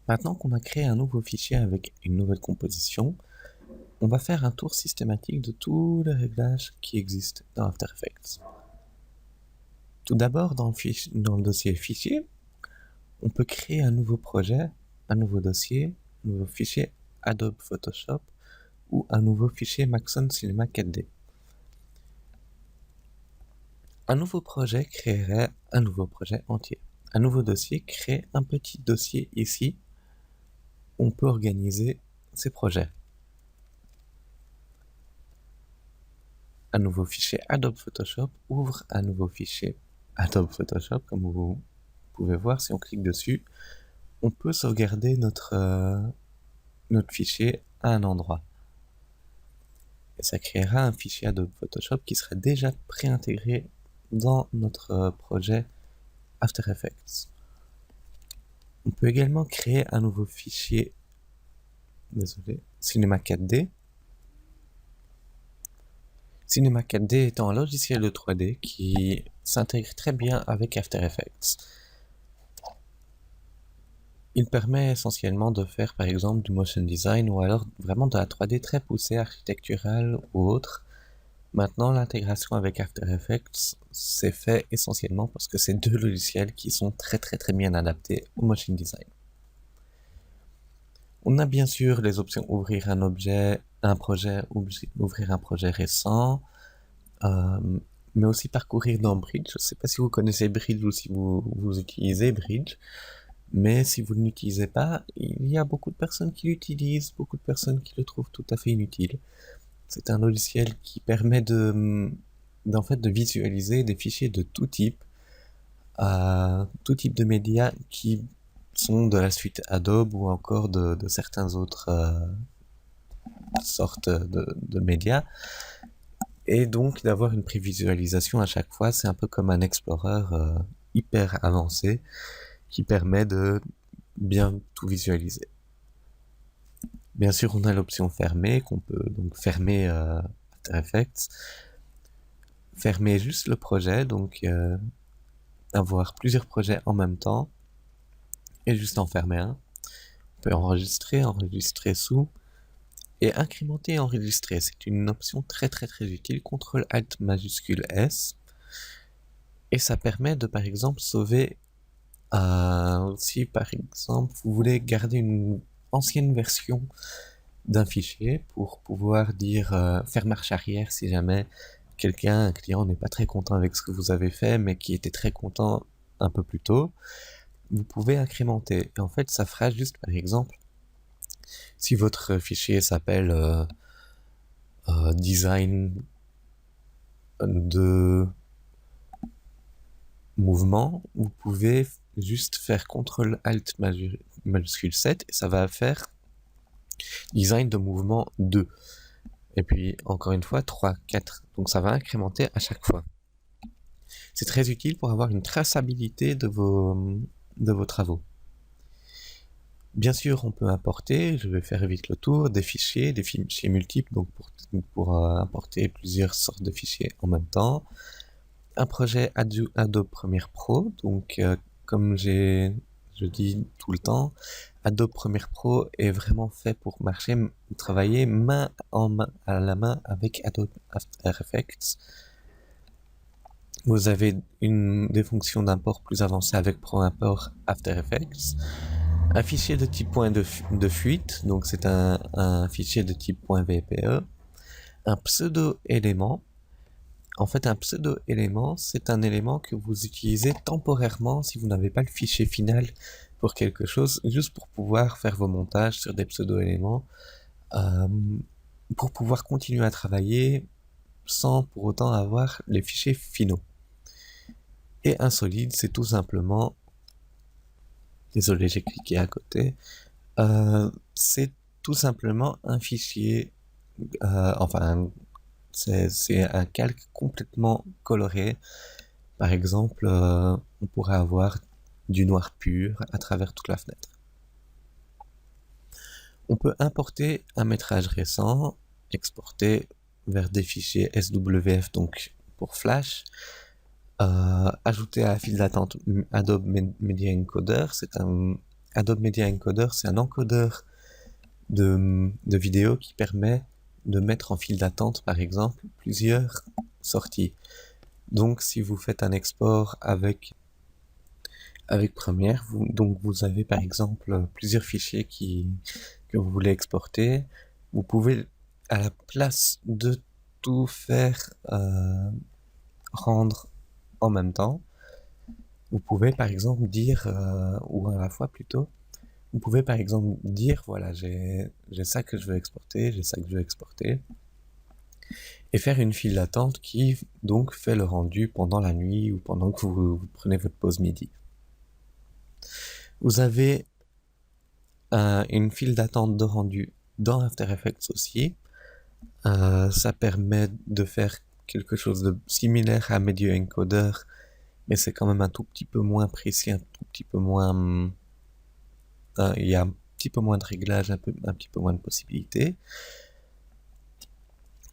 Maintenant qu'on a créé un nouveau fichier avec une nouvelle composition, on va faire un tour systématique de tous les réglages qui existent dans After Effects. Tout d'abord, dans le dossier fichier, on peut créer un nouveau projet, un nouveau dossier, un nouveau fichier Adobe Photoshop ou un nouveau fichier Maxon Cinema 4D. Un nouveau projet créerait un nouveau projet entier. Un nouveau dossier crée un petit dossier ici. On peut organiser ces projets. Un nouveau fichier Adobe Photoshop ouvre un nouveau fichier Adobe Photoshop, comme vous pouvez voir. Si on clique dessus, on peut sauvegarder notre fichier à un endroit. Et ça créera un fichier Adobe Photoshop qui serait déjà préintégré dans notre projet After Effects. On peut également créer un nouveau fichier, Cinema 4D. Cinema 4D étant un logiciel de 3D qui s'intègre très bien avec After Effects. Il permet essentiellement de faire par exemple du motion design ou alors vraiment de la 3D très poussée, architecturale ou autre. Maintenant, l'intégration avec After Effects c'est fait essentiellement parce que c'est deux logiciels qui sont très bien adaptés au motion design. On a bien sûr les options ouvrir un projet, ouvrir un projet récent, mais aussi parcourir dans Bridge. Je ne sais pas si vous connaissez Bridge ou si vous utilisez Bridge, mais si vous ne l'utilisez pas, il y a beaucoup de personnes qui l'utilisent, beaucoup de personnes qui le trouvent tout à fait inutile. C'est un logiciel qui permet de visualiser des fichiers de tout type de médias qui sont de la suite Adobe ou encore de certains autres sortes de médias. Et donc d'avoir une prévisualisation à chaque fois, c'est un peu comme un Explorer hyper avancé qui permet de bien tout visualiser. Bien sûr, on a l'option fermer, qu'on peut donc fermer After Effects, fermer juste le projet, donc avoir plusieurs projets en même temps, et juste en fermer un. On peut enregistrer sous, et incrémenter et enregistrer. C'est une option très utile, CTRL ALT majuscule S, et ça permet de par exemple sauver si par exemple vous voulez garder une ancienne version d'un fichier pour pouvoir dire faire marche arrière si jamais un client n'est pas très content avec ce que vous avez fait mais qui était très content un peu plus tôt, vous pouvez incrémenter. Et en fait, ça fera juste par exemple, si votre fichier s'appelle design de mouvement, vous pouvez juste faire CTRL ALT majuscule 7 et ça va faire design de mouvement 2. Et puis encore une fois 3, 4. Donc ça va incrémenter à chaque fois. C'est très utile pour avoir une traçabilité de vos travaux. Bien sûr, on peut importer, je vais faire vite le tour, des fichiers multiples, donc pour importer plusieurs sortes de fichiers en même temps. Un projet Adobe Premiere Pro, donc comme je dis tout le temps, Adobe Premiere Pro est vraiment fait pour travailler main à la main avec Adobe After Effects. Vous avez des fonctions d'import plus avancées avec ProImport After Effects. Un fichier de type point de fuite, donc c'est un fichier de type .vpe. Un pseudo-élément. En fait, un pseudo-élément, c'est un élément que vous utilisez temporairement si vous n'avez pas le fichier final pour quelque chose, juste pour pouvoir faire vos montages sur des pseudo-éléments, pour pouvoir continuer à travailler sans pour autant avoir les fichiers finaux. Et un solide, c'est tout simplement... Désolé, j'ai cliqué à côté. C'est tout simplement un fichier... c'est un calque complètement coloré. Par exemple, on pourrait avoir du noir pur à travers toute la fenêtre. On peut importer un métrage récent, exporter vers des fichiers SWF, donc pour Flash, ajouter à la file d'attente Adobe Media Encoder, c'est Adobe Media Encoder, c'est un encodeur de vidéos qui permet de mettre en file d'attente, par exemple, plusieurs sorties. Donc, si vous faites un export avec Premiere, vous avez par exemple plusieurs fichiers que vous voulez exporter. Vous pouvez, à la place de tout faire rendre en même temps, vous pouvez par exemple dire, ou à la fois plutôt, vous pouvez par exemple dire, voilà, j'ai ça que je veux exporter, j'ai ça que je veux exporter, et faire une file d'attente qui donc fait le rendu pendant la nuit ou pendant que vous prenez votre pause midi. Vous avez une file d'attente de rendu dans After Effects aussi. Ça permet de faire quelque chose de similaire à Media Encoder, mais c'est quand même un tout petit peu moins précis, un tout petit peu moins... il y a un petit peu moins de réglages, un petit peu moins de possibilités.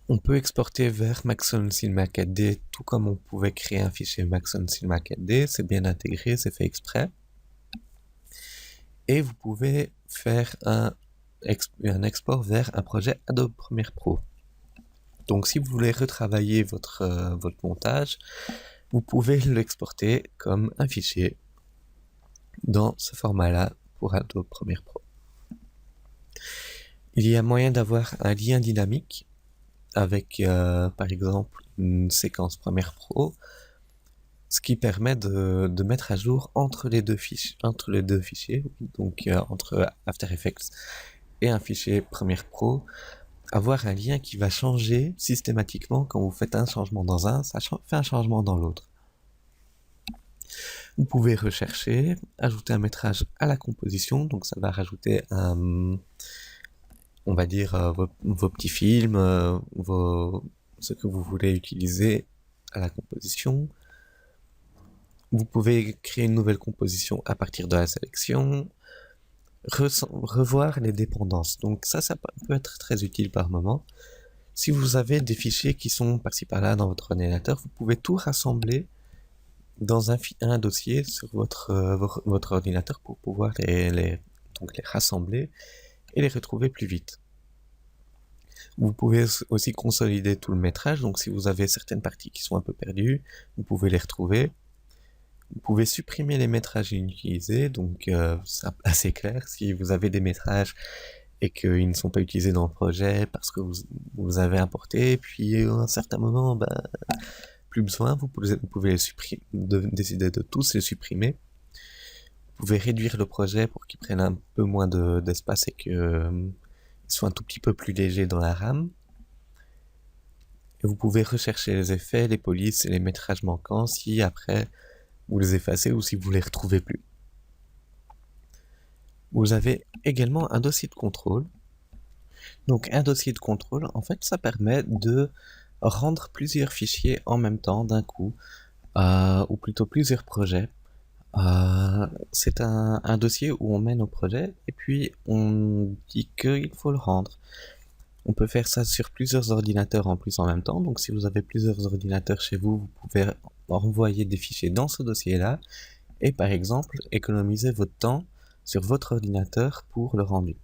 On peut exporter vers Maxon Cinema 4D, tout comme on pouvait créer un fichier Maxon Cinema 4D, c'est bien intégré, c'est fait exprès. Et vous pouvez faire un export vers un projet Adobe Premiere Pro. Donc si vous voulez retravailler votre montage, vous pouvez l'exporter comme un fichier dans ce format-là pour Adobe Premiere Pro. Il y a moyen d'avoir un lien dynamique avec par exemple une séquence Premiere Pro, ce qui permet de mettre à jour entre les deux fichiers, donc entre After Effects et un fichier Premiere Pro, avoir un lien qui va changer systématiquement quand vous faites un changement dans un, ça fait un changement dans l'autre. Vous pouvez rechercher, ajouter un métrage à la composition, donc ça va rajouter on va dire vos petits films, ce que vous voulez utiliser à la composition. Vous pouvez créer une nouvelle composition à partir de la sélection, revoir les dépendances. Donc ça peut être très utile par moment. Si vous avez des fichiers qui sont par-ci par-là dans votre ordinateur, vous pouvez tout rassembler dans un dossier sur votre ordinateur pour pouvoir les rassembler et les retrouver plus vite. Vous pouvez aussi consolider tout le métrage, donc si vous avez certaines parties qui sont un peu perdues, vous pouvez les retrouver. Vous pouvez supprimer les métrages inutilisés, donc c'est assez clair. Si vous avez des métrages et qu'ils ne sont pas utilisés dans le projet parce que vous avez importé, puis à un certain moment, plus besoin, vous pouvez décider de tous les supprimer. Vous pouvez réduire le projet pour qu'il prenne un peu moins d'espace et qu'il soit un tout petit peu plus léger dans la RAM. Et vous pouvez rechercher les effets, les polices et les métrages manquants si après vous les effacez ou si vous les retrouvez plus. Vous avez également un dossier de contrôle. Donc un dossier de contrôle, en fait, ça permet de rendre plusieurs fichiers en même temps d'un coup, ou plutôt plusieurs projets. C'est un dossier où on met nos projets et puis on dit qu'il faut le rendre. On peut faire ça sur plusieurs ordinateurs en plus en même temps. Donc si vous avez plusieurs ordinateurs chez vous, vous pouvez renvoyer des fichiers dans ce dossier-là et par exemple économiser votre temps sur votre ordinateur pour le rendu.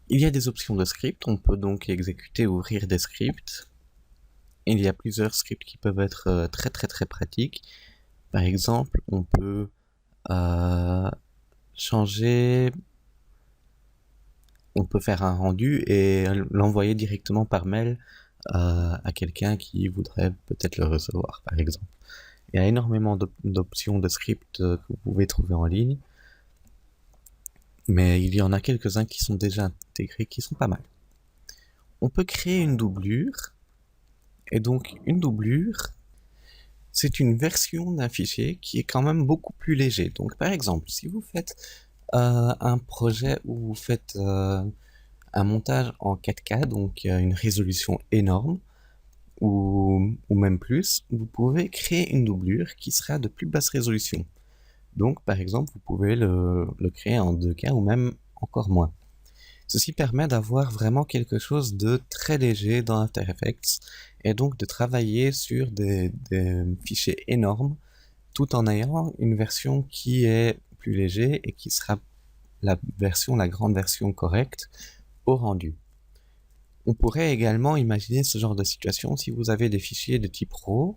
Il y a des options de script, on peut donc exécuter ou ouvrir des scripts. Il y a plusieurs scripts qui peuvent être très très très pratiques. Par exemple, on peut changer, on peut faire un rendu et l'envoyer directement par mail à quelqu'un qui voudrait peut-être le recevoir, par exemple. Il y a énormément d'options de scripts que vous pouvez trouver en ligne, mais il y en a quelques-uns qui sont déjà intégrés, qui sont pas mal. On peut créer une doublure, et donc une doublure, c'est une version d'un fichier qui est quand même beaucoup plus léger. Donc par exemple, si vous faites un projet où vous faites un montage en 4K, donc une résolution énorme, ou même plus, vous pouvez créer une doublure qui sera de plus basse résolution. Donc par exemple, vous pouvez le créer en 2K ou même encore moins. Ceci permet d'avoir vraiment quelque chose de très léger dans After Effects et donc de travailler sur des fichiers énormes tout en ayant une version qui est plus léger et qui sera la grande version correcte au rendu. On pourrait également imaginer ce genre de situation si vous avez des fichiers de type RAW.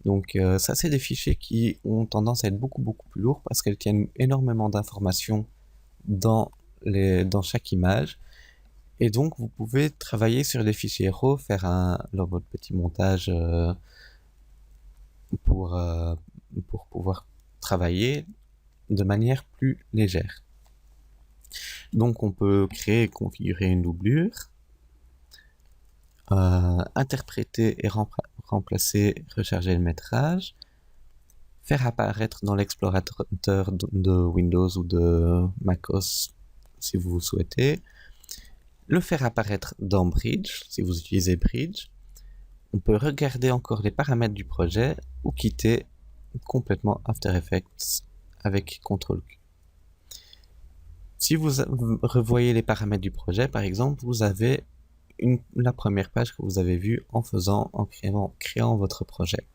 Donc ça, c'est des fichiers qui ont tendance à être beaucoup plus lourds parce qu'elles tiennent énormément d'informations dans chaque image. Et donc, vous pouvez travailler sur des fichiers RAW, faire votre petit montage pour pouvoir travailler de manière plus légère. Donc, on peut créer et configurer une doublure, interpréter et remplacer, recharger le métrage, faire apparaître dans l'explorateur de Windows ou de macOS si vous souhaitez, le faire apparaître dans Bridge si vous utilisez Bridge. On peut regarder encore les paramètres du projet ou quitter complètement After Effects avec CTRL-Q. Si vous revoyez les paramètres du projet, par exemple, vous avez la première page que vous avez vue en créant votre projet.